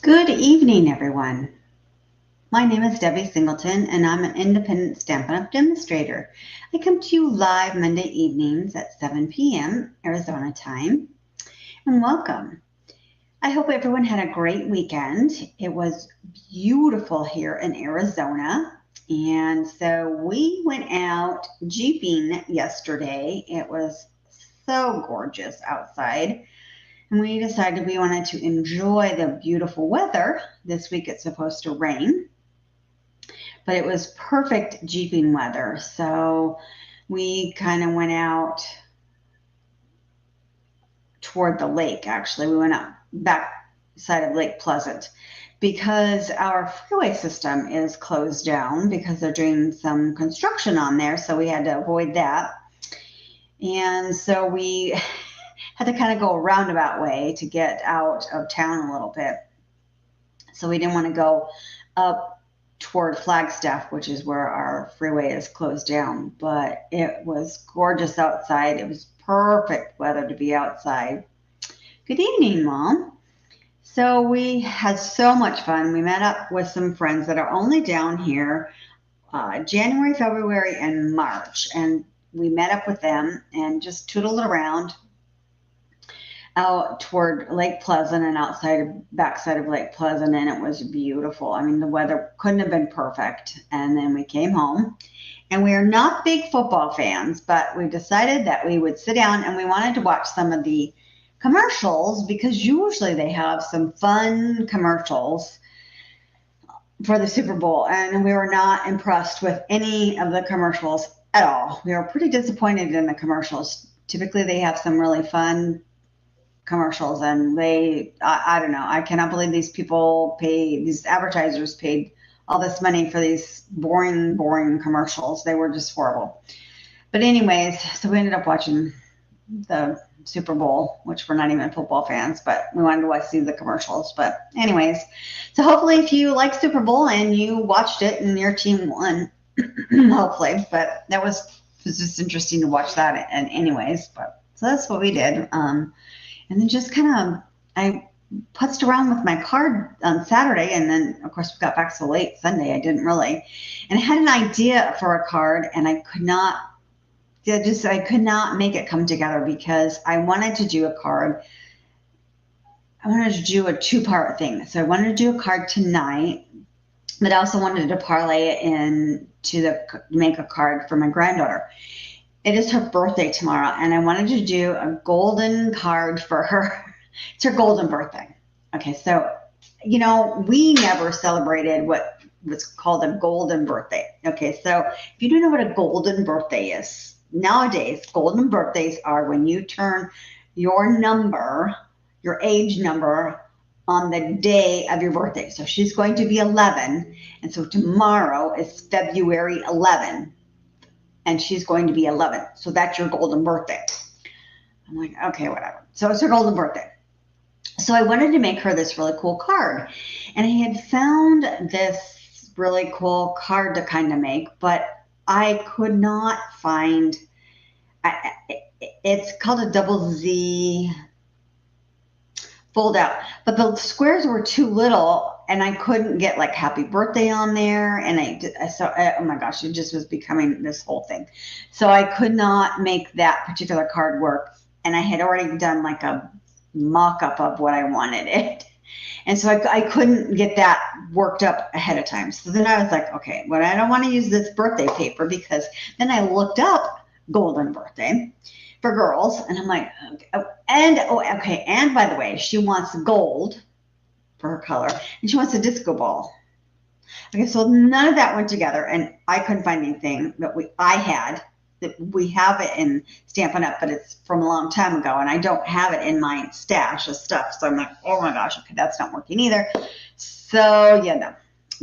Good evening, everyone. My name is Debbie Singleton, and I'm an independent Stampin' Up! Demonstrator. I come to you live Monday evenings at 7 p.m. Arizona time, and welcome. I hope everyone had a great weekend. It was beautiful here in Arizona, and so we went out jeeping yesterday. It was so gorgeous outside. And we decided we wanted to enjoy the beautiful weather. This week it's supposed to rain, but it was perfect jeeping weather. So we kind of went out toward the lake, actually. We went up back side of Lake Pleasant because our freeway system is closed down because they're doing some construction on there. So we had to avoid that. And so we had to kind of go a roundabout way to get out of town a little bit. So we didn't want to go up toward Flagstaff, which is where our freeway is closed down. But it was gorgeous outside. It was perfect weather to be outside. Good evening, Mom. So we had so much fun. We met up with some friends that are only down here January, February, and March. And we met up with them and just tootled around out toward Lake Pleasant and backside of Lake Pleasant, and it was beautiful. I mean, the weather couldn't have been perfect. And then we came home, and we are not big football fans, but we decided that we would sit down and we wanted to watch some of the commercials because usually they have some fun commercials for the Super Bowl, and we were not impressed with any of the commercials at all. We were pretty disappointed in the commercials. Typically, they have some really fun commercials, and I don't know, I cannot believe these advertisers paid all this money for these boring commercials. They were just horrible. But anyways, so we ended up watching the Super Bowl, which we're not even football fans, but we wanted to see the commercials. But anyways, so hopefully if you like Super Bowl and you watched it and your team won, hopefully, but that was just interesting to watch that. And anyways, but so that's what we did. And then just kind of, I putzed around with my card on Saturday, and then of course we got back so late Sunday. I didn't really, and I had an idea for a card, and I could not make it come together because I wanted to do a card. I wanted to do a two-part thing. So I wanted to do a card tonight, but I also wanted to parlay it in to make a card for my granddaughter. It is her birthday tomorrow, and I wanted to do a golden card for her. It's her golden birthday. Okay, so, we never celebrated what was called a golden birthday. Okay, so if you don't know what a golden birthday is, nowadays, golden birthdays are when you turn your age number on the day of your birthday. So she's going to be 11, and so tomorrow is February 11. And she's going to be 11. So that's your golden birthday. I'm like, okay, whatever. So it's her golden birthday. So I wanted to make her this really cool card. And I had found this really cool card to kind of make, but I could not find, it's called a double Z fold out, but the squares were too little, and I couldn't get like happy birthday on there. And oh my gosh, it just was becoming this whole thing. So I could not make that particular card work. And I had already done like a mock-up of what I wanted it. And so I couldn't get that worked up ahead of time. So then I was like, okay, well, I don't want to use this birthday paper, because then I looked up golden birthday for girls, and I'm like, okay, and by the way, she wants gold for her color, and she wants a disco ball. Okay, so none of that went together, and I couldn't find anything that we have it in Stampin' Up, but it's from a long time ago, and I don't have it in my stash of stuff. So I'm like, oh my gosh, okay, that's not working either. So yeah, no,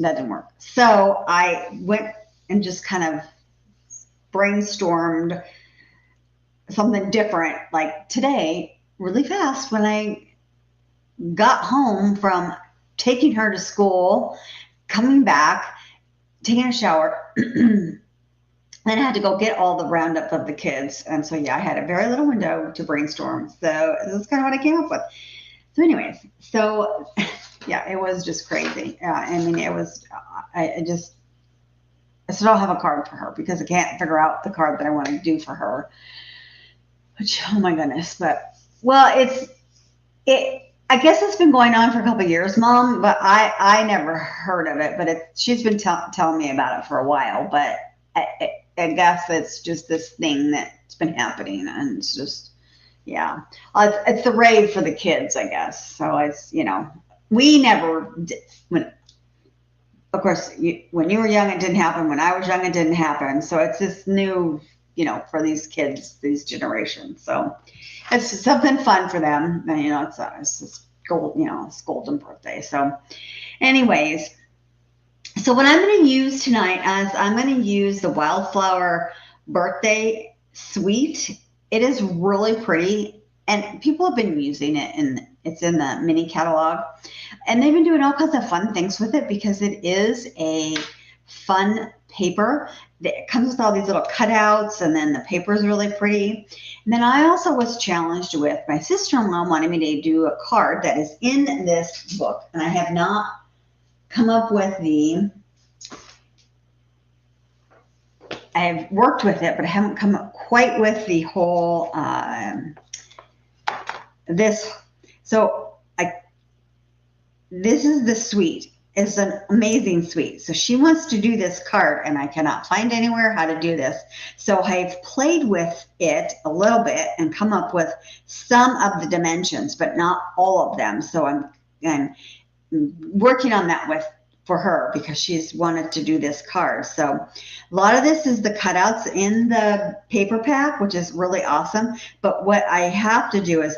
that didn't work. So I went and just kind of brainstormed something different, like today, really fast, when I got home from taking her to school, coming back, taking a shower, then I had to go get all the roundup of the kids. And so, yeah, I had a very little window to brainstorm. So that's kind of what I came up with. So anyways, so yeah, it was just crazy. I mean, it was, I still don't have a card for her because I can't figure out the card that I want to do for her. Which, oh my goodness. But, well, I guess it's been going on for a couple of years, Mom, but I never heard of it. But she's been telling me about it for a while. But I guess it's just this thing that's been happening. And it's just, yeah. It's the rave for the kids, I guess. So it's, we never did. Of course, when you were young, it didn't happen. When I was young, it didn't happen. So it's this new, for these kids, these generations. So it's just something fun for them. And, it's this it's golden birthday. So, anyways, so what I'm going to use tonight is I'm going to use the Wildflower Birthday Suite. It is really pretty, and people have been using it, and it's in the mini catalog, and they've been doing all kinds of fun things with it because it is a fun paper. It comes with all these little cutouts, and then the paper is really pretty. And then I also was challenged with, my sister-in-law wanted me to do a card that is in this book, and I have not come up with I've worked with it, but I haven't come up quite with the whole, this. So this is the suite. It's an amazing suite. So she wants to do this card, and I cannot find anywhere how to do this. So I've played with it a little bit and come up with some of the dimensions, but not all of them. So I'm working on that for her because she's wanted to do this card. So a lot of this is the cutouts in the paper pack, which is really awesome. But what I have to do is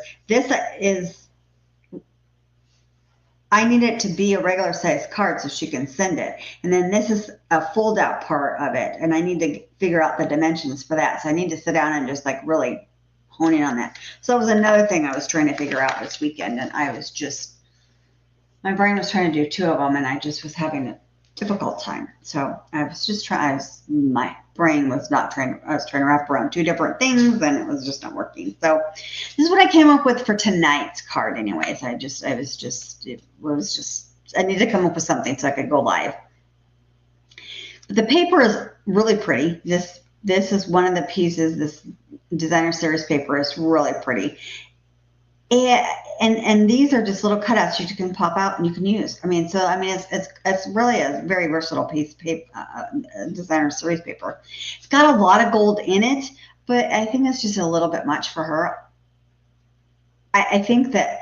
I need it to be a regular size card so she can send it. And then this is a fold out part of it. And I need to figure out the dimensions for that. So I need to sit down and just really hone in on that. So it was another thing I was trying to figure out this weekend. And my brain was trying to do two of them, and I just was having a difficult time. So I was just my brain was not trying, I was trying to wrap around two different things, and it was just not working. So this is what I came up with for tonight's card anyways. I need to come up with something so I could go live. But the paper is really pretty. This is one of the pieces, this designer series paper is really pretty. And these are just little cutouts you can pop out and you can use. It's really a very versatile piece of paper, designer series paper. It's got a lot of gold in it, but I think it's just a little bit much for her. I think that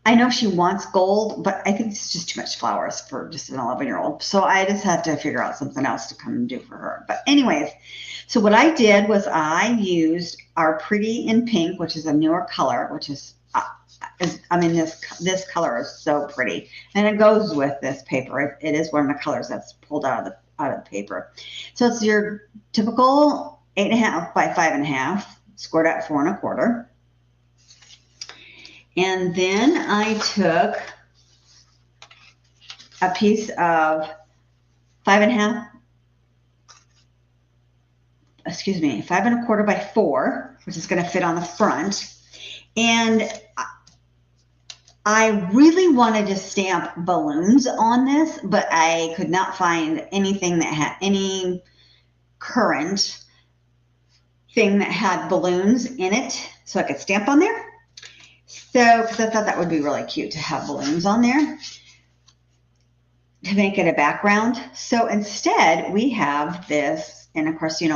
I know she wants gold, but I think it's just too much flowers for just an 11-year-old. So I just have to figure out something else to come and do for her. But anyways, so what I did was I used our Pretty in Pink, which is a newer color, which is this color is so pretty, and it goes with this paper. It is one of the colors that's pulled out of the paper. So it's your typical 8.5 by 5.5, scored at 4 1/4. And then I took a piece of 5 1/4 by 4, which is going to fit on the front. And I really wanted to stamp balloons on this, but I could not find anything that had any current thing that had balloons in it so I could stamp on there. So, because I thought that would be really cute to have balloons on there to make it a background. So instead we have this, and of course, it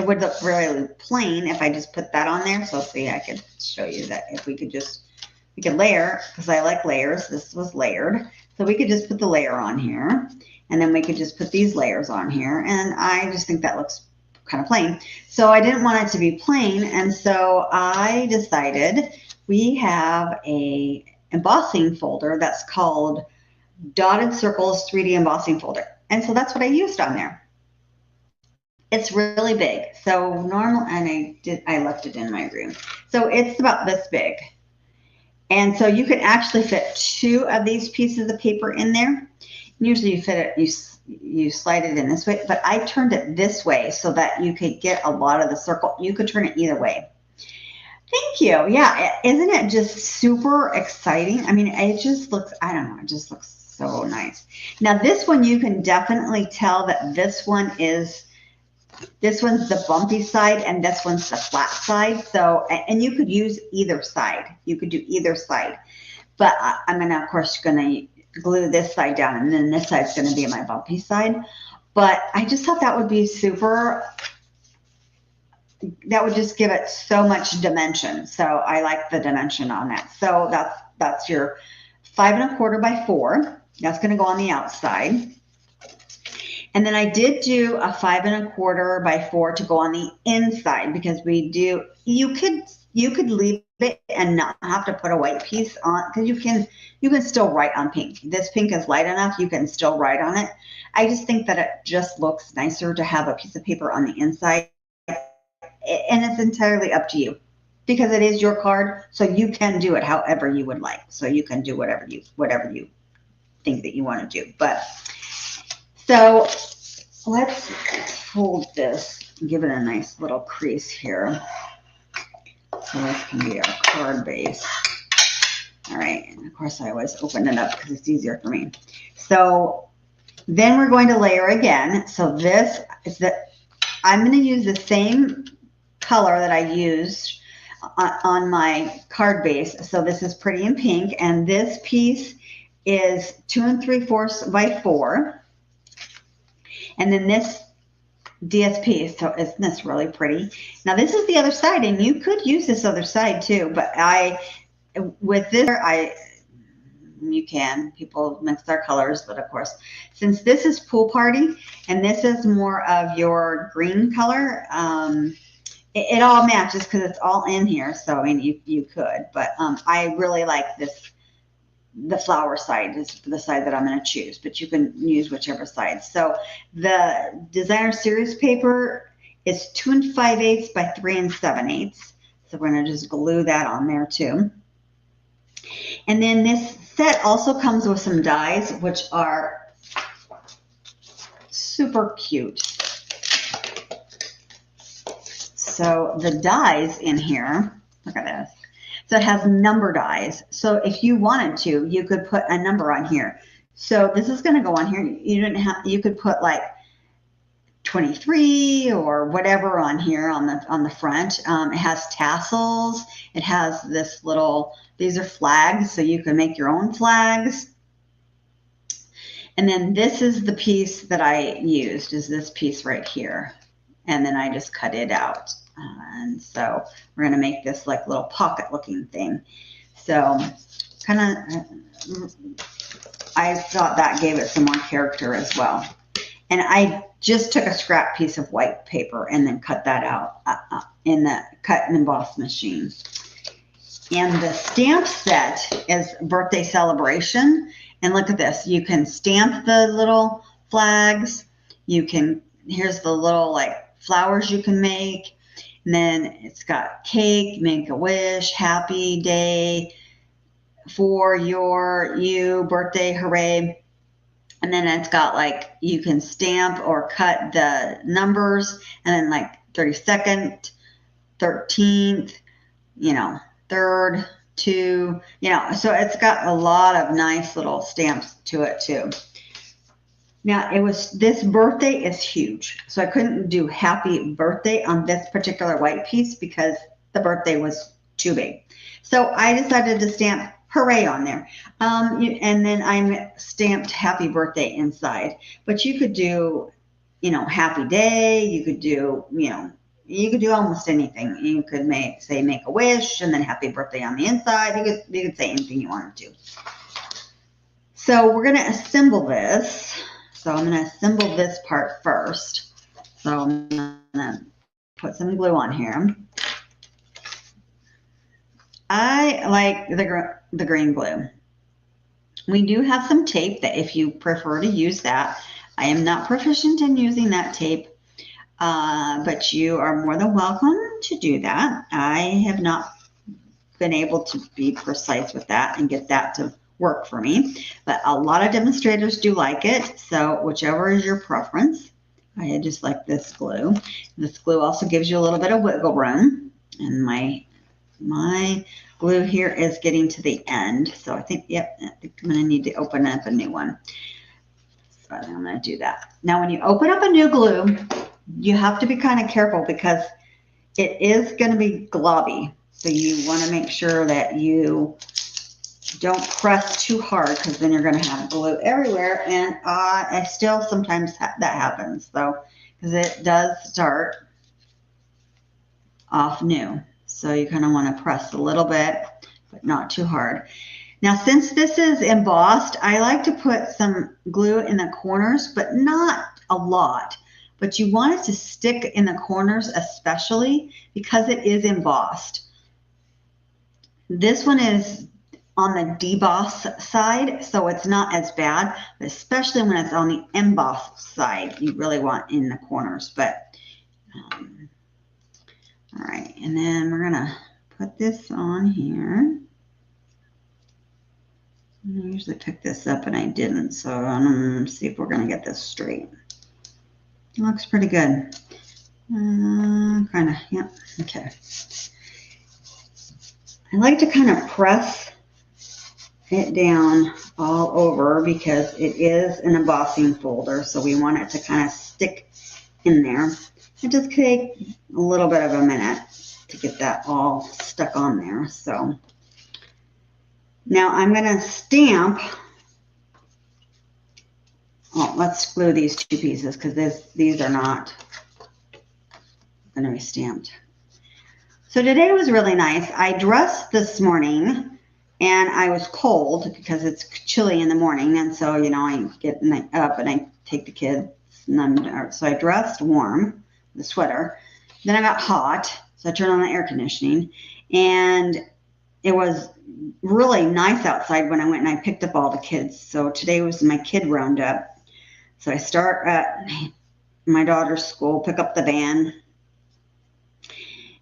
would look really plain if I just put that on there. So see, I could show you that if we could layer, because I like layers. This was layered. So we could just put the layer on here, and then we could just put these layers on here. And I just think that looks kind of plain. So I didn't want it to be plain. And so I decided we have a embossing folder that's called Dotted Circles 3D Embossing Folder. And so that's what I used on there. It's really big. So normal, and I left it in my room. So it's about this big. And so you can actually fit 2 of these pieces of paper in there. Usually you fit it, you slide it in this way, but I turned it this way so that you could get a lot of the circle. You could turn it either way. Thank you. Yeah, isn't it just super exciting? I mean, it just looks, I don't know, it just looks so nice. Now, this one, you can definitely tell that this one's the bumpy side and this one's the flat side. So, and you could use either side. You could do either side. But I'm going to, of course, going to glue this side down, and then this side's going to be my bumpy side. But I just thought that would be super, that would just give it so much dimension. So I like the dimension on that. So that's your 5¼ by 4. That's going to go on the outside. And then I did do a 5¼ by 4 to go on the inside, because you could leave it and not have to put a white piece on, because you can still write on pink. This pink is light enough, you can still write on it. I just think that it just looks nicer to have a piece of paper on the inside, and it's entirely up to you, because it is your card, so you can do it however you would like. So you can do whatever you think that you want to do. But so let's fold this and give it a nice little crease here. So this can be our card base. All right, and of course I always open it up because it's easier for me. So then we're going to layer again. So this is I'm going to use the same color that I used on my card base. So this is Pretty in Pink, and this piece is 2 3/4 by 4. And then this DSP, so isn't this really pretty? Now this is the other side, and you could use this other side too, but people mix their colors, but of course, since this is Pool Party, and this is more of your green color, it all matches because it's all in here. So, I mean, you could, but I really like the flower side is the side that I'm going to choose, but you can use whichever side. So the designer series paper is 2 5/8 by 3 7/8. So we're going to just glue that on there too. And then this set also comes with some dies, which are super cute. So the dies in here, look at this. So it has number dies. So if you wanted to, you could put a number on here. So this is going to go on here. You could put like 23 or whatever on here on the front. It has tassels. It has this little, these are flags, so you can make your own flags. And then this is the piece that I used, is this piece right here. And then I just cut it out. And so we're going to make this like little pocket looking thing. So kind of, I thought that gave it some more character as well. And I just took a scrap piece of white paper and then cut that out in the cut and emboss machine. And the stamp set is Birthday Celebration. And look at this. You can stamp the little flags. Here's the little like flowers you can make. And then it's got cake, make a wish, happy day for you, birthday, hooray. And then it's got like, you can stamp or cut the numbers, and then like 32nd, 13th, 3rd, 2, so it's got a lot of nice little stamps to it too. Now this birthday is huge. So I couldn't do happy birthday on this particular white piece because the birthday was too big. So I decided to stamp hooray on there. And then I stamped happy birthday inside, but you could do, happy day. You could do, you could do almost anything. You could make a wish and then happy birthday on the inside. You could say anything you wanted to. So we're going to assemble this. So I'm going to assemble this part first. So I'm going to put some glue on here. I like the green glue. We do have some tape that if you prefer to use that. I am not proficient in using that tape, but you are more than welcome to do that. I have not been able to be precise with that and get that to work for me, but a lot of demonstrators do like it. So whichever is your preference. I just like this glue. This glue also gives you a little bit of wiggle room, and my my glue here is getting to the end. So I think, yep, I think I'm going to need to open up a new one. So I'm going to do that. Now, when you open up a new glue, you have to be kind of careful because it is going to be globby. So you want to make sure that you don't press too hard because then you're going to have glue everywhere. And I still sometimes that happens though, because it does start off new. So you kind of want to press a little bit, but not too hard. Now, since this is embossed, I like to put some glue in the corners, but not a lot. But you want it to stick in the corners, especially because it is embossed. This one is on the deboss side, so it's not as bad, but especially when it's on the embossed side, you really want in the corners. But all right, and then we're gonna put this on here. I usually pick this up and I didn't, so I'm gonna see if we're gonna get this straight. It looks pretty good. Kind of, yep, okay. I like to kind of press it down all over because it is an embossing folder, so we want it to kind of stick in there. It just takes a little bit of a minute to get that all stuck on there. So now I'm going to stamp. Oh, let's glue these two pieces because these are not going to be stamped. So today was really nice. I dressed this morning and I was cold because it's chilly in the morning. And so, you know, I get up and I take the kids. So I dressed warm, the sweater. Then I got hot. So I turned on the air conditioning. And it was really nice outside when I went and I picked up all the kids. So today was my kid roundup. So I start at my daughter's school, pick up the van.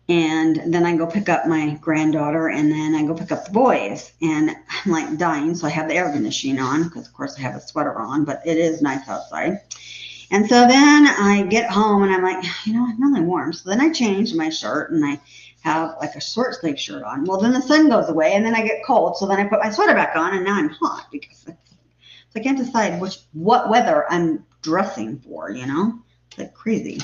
And then I go pick up my granddaughter, and then I go pick up the boys. And I'm like dying, so I have the air conditioning on because, of course, I have a sweater on, but it is nice outside. And so then I get home, and I'm like, you know, I'm really warm. So then I change my shirt, and I have like a short sleeve shirt on. Well, then the sun goes away, and then I get cold. So then I put my sweater back on, and now I'm hot because so I can't decide what weather I'm dressing for, you know? It's like crazy.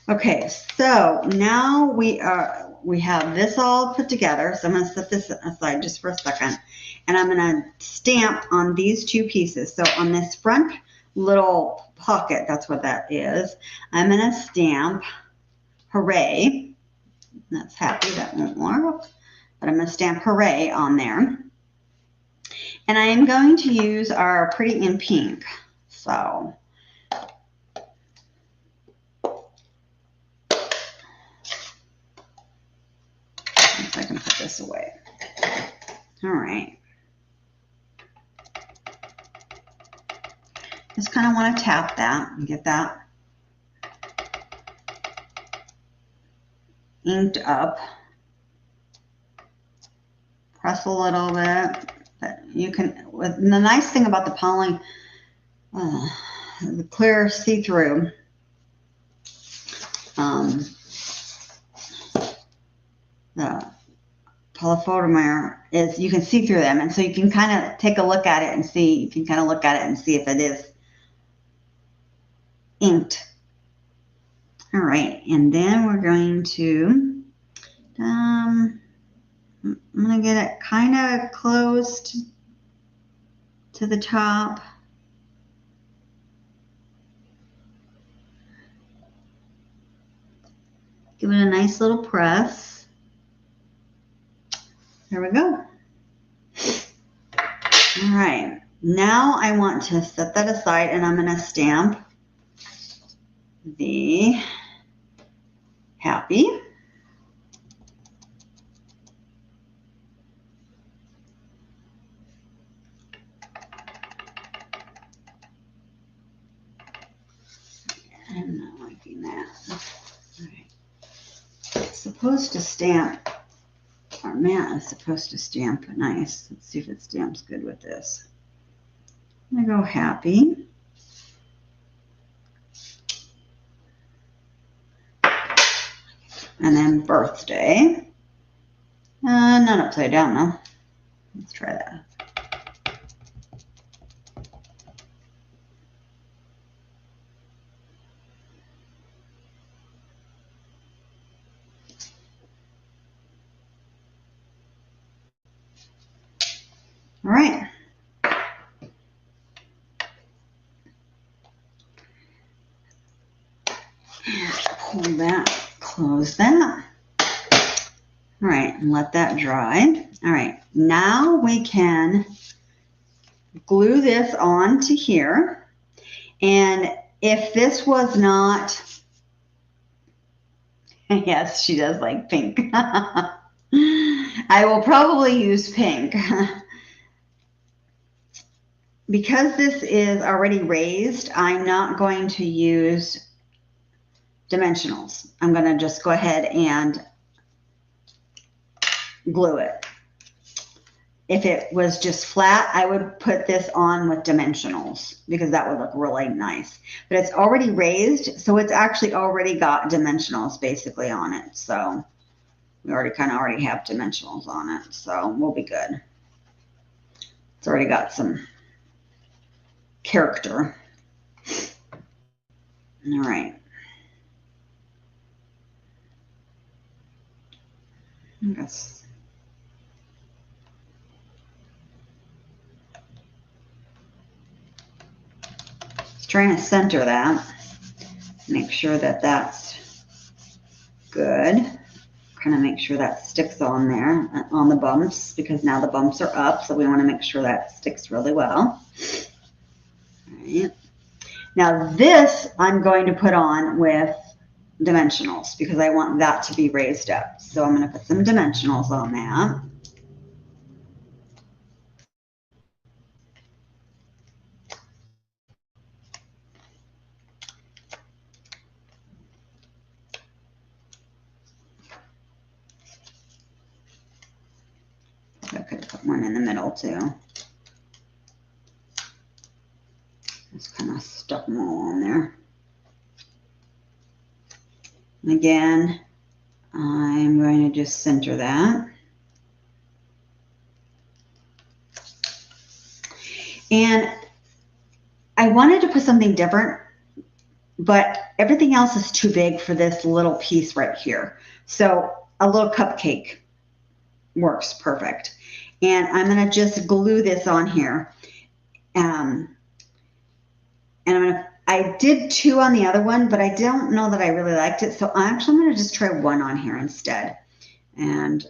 Okay, so now we have this all put together. So I'm going to set this aside just for a second. And I'm going to stamp on these two pieces. So on this front little pocket, that's what that is, I'm going to stamp hooray. That's happy, that won't work. But I'm going to stamp hooray on there. And I am going to use our Pretty in Pink. So I can put this away. All right. Just kind of want to tap that and get that inked up. Press a little bit. But you can, the nice thing about the poly, the clear see-through, the polyphotomer is you can see through them, and so you can kind of take a look at it and see. You can kind of look at it and see if it is inked. All right, and then we're going to. I'm going to get it kind of close to the top. Give it a nice little press. There we go. All right, now I want to set that aside, and I'm going to stamp the happy. I'm not liking that. All right. It's supposed to stamp. Our mat is supposed to stamp nice. Let's see if it stamps good with this. I'm going to go happy. And then birthday. Not upside down though. Let's try that. All right. Pull that, close that. All right, and let that dry. All right, now we can glue this on to here. And if this was not, yes, she does like pink. I will probably use pink. Because this is already raised, I'm not going to use dimensionals. I'm going to just go ahead and glue it. If it was just flat, I would put this on with dimensionals because that would look really nice. But it's already raised, so it's actually already got dimensionals basically on it. So we already have dimensionals on it, so we'll be good. It's already got some character. All right. Yes. Just trying to center that. Make sure that that's good. Kind of make sure that sticks on there, on the bumps, because now the bumps are up, so we want to make sure that sticks really well. All right. Now this I'm going to put on with dimensionals because I want that to be raised up. So I'm going to put some dimensionals on that. I could put one in the middle too. Just kind of stuck them all on there. And again, I'm going to just center that. And I wanted to put something different, but everything else is too big for this little piece right here. So a little cupcake works perfect. And I'm going to just glue this on here. And I did 2 on the other one, but I don't know that I really liked it. So I'm going to just try 1 on here instead and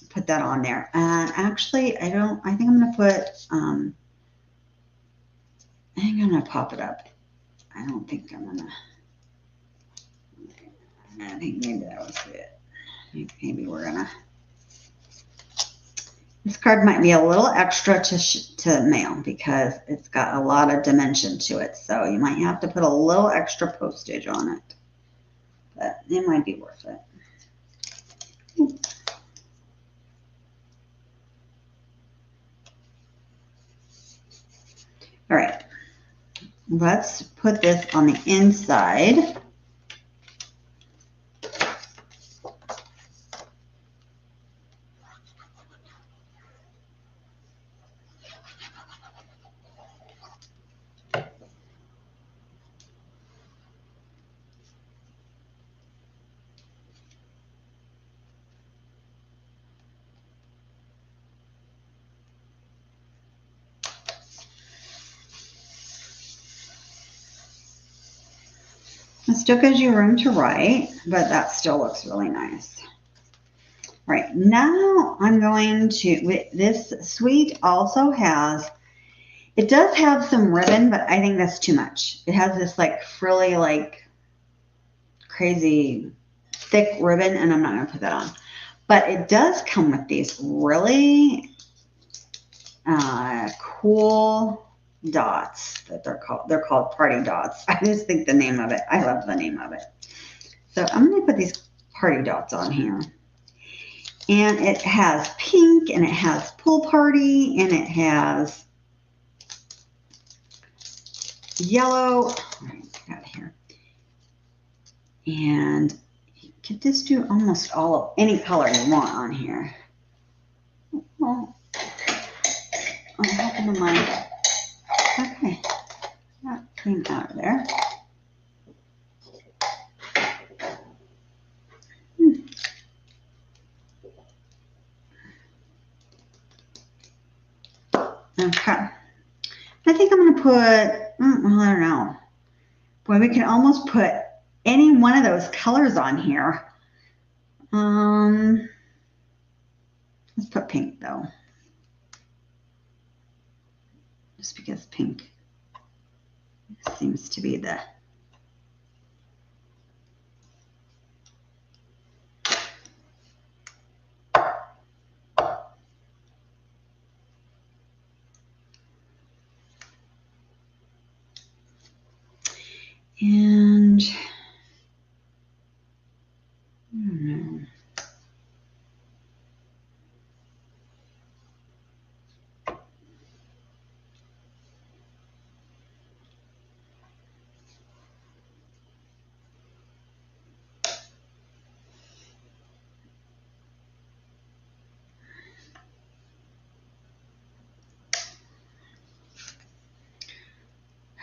put that on there. And actually, I think I'm going to put, I think I'm going to pop it up. I don't think I'm going to, I think maybe that was it. Maybe we're going to, this card might be a little extra to mail because it's got a lot of dimension to it. So you might have to put a little extra postage on it. But it might be worth it. All right. Let's put this on the inside. It still gives you room to write, but that still looks really nice. All right, now I'm going to, this suite also has, it does have some ribbon, but I think that's too much. It has this like frilly, like crazy thick ribbon, and I'm not going to put that on. But it does come with these really cool dots that they're called party dots. I just think the name of it, I love the name of it. So I'm going to put these party dots on here. And it has pink, and it has pool party, and it has yellow. All right, get out of here. And Could this do almost all of any color you want on here? Well, I'm hoping to my, okay, that came out of there. Okay. I think I'm going to put, well, I don't know. Boy, we can almost put any one of those colors on here. Let's put pink though. Just because pink seems to be the and I don't know.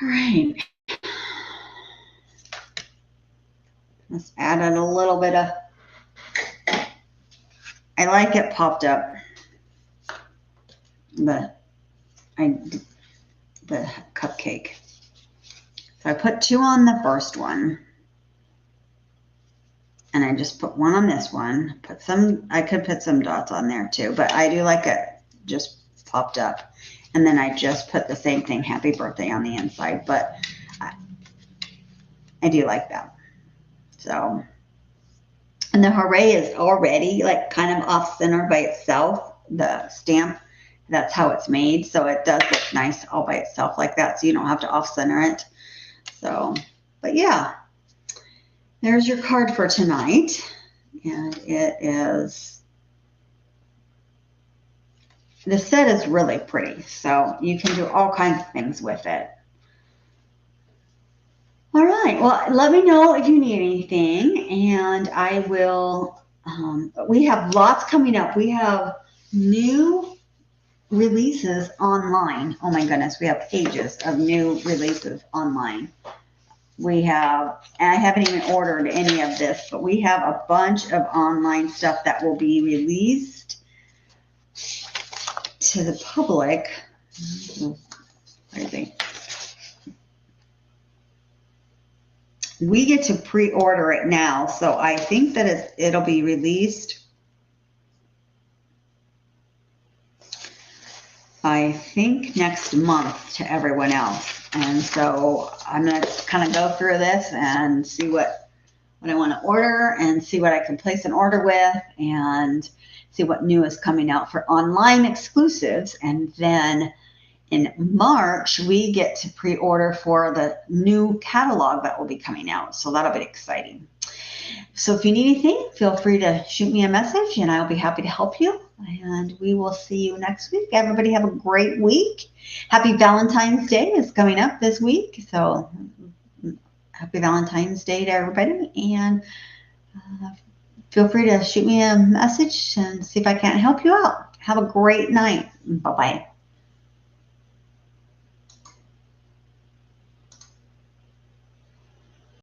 All right. Let's add in a little bit of, I like it popped up, the cupcake. So I put 2 on the first one. And I just put 1 on this one. Put some, I could put some dots on there too, but I do like it just popped up. And then I just put the same thing, happy birthday, on the inside, but I do like that. So, and the hooray is already like kind of off center by itself, the stamp. That's how it's made. So it does look nice all by itself like that. So you don't have to off center it. So, but yeah, there's your card for tonight. And it is, the set is really pretty. So you can do all kinds of things with it. All right. Well, let me know if you need anything, and I will. We have lots coming up. We have new releases online. Oh my goodness, we have pages of new releases online. We have, and I haven't even ordered any of this, but we have a bunch of online stuff that will be released to the public. Crazy. We get to pre-order it now, so I think that it'll be released, I think, next month to everyone else. And so I'm going to kind of go through this and see what I want to order and see what I can place an order with and see what new is coming out for online exclusives. And then in March, we get to pre-order for the new catalog that will be coming out. So that'll be exciting. So if you need anything, feel free to shoot me a message and I'll be happy to help you. And we will see you next week. Everybody have a great week. Happy Valentine's Day is coming up this week. So happy Valentine's Day to everybody. And feel free to shoot me a message and see if I can't help you out. Have a great night. Bye-bye.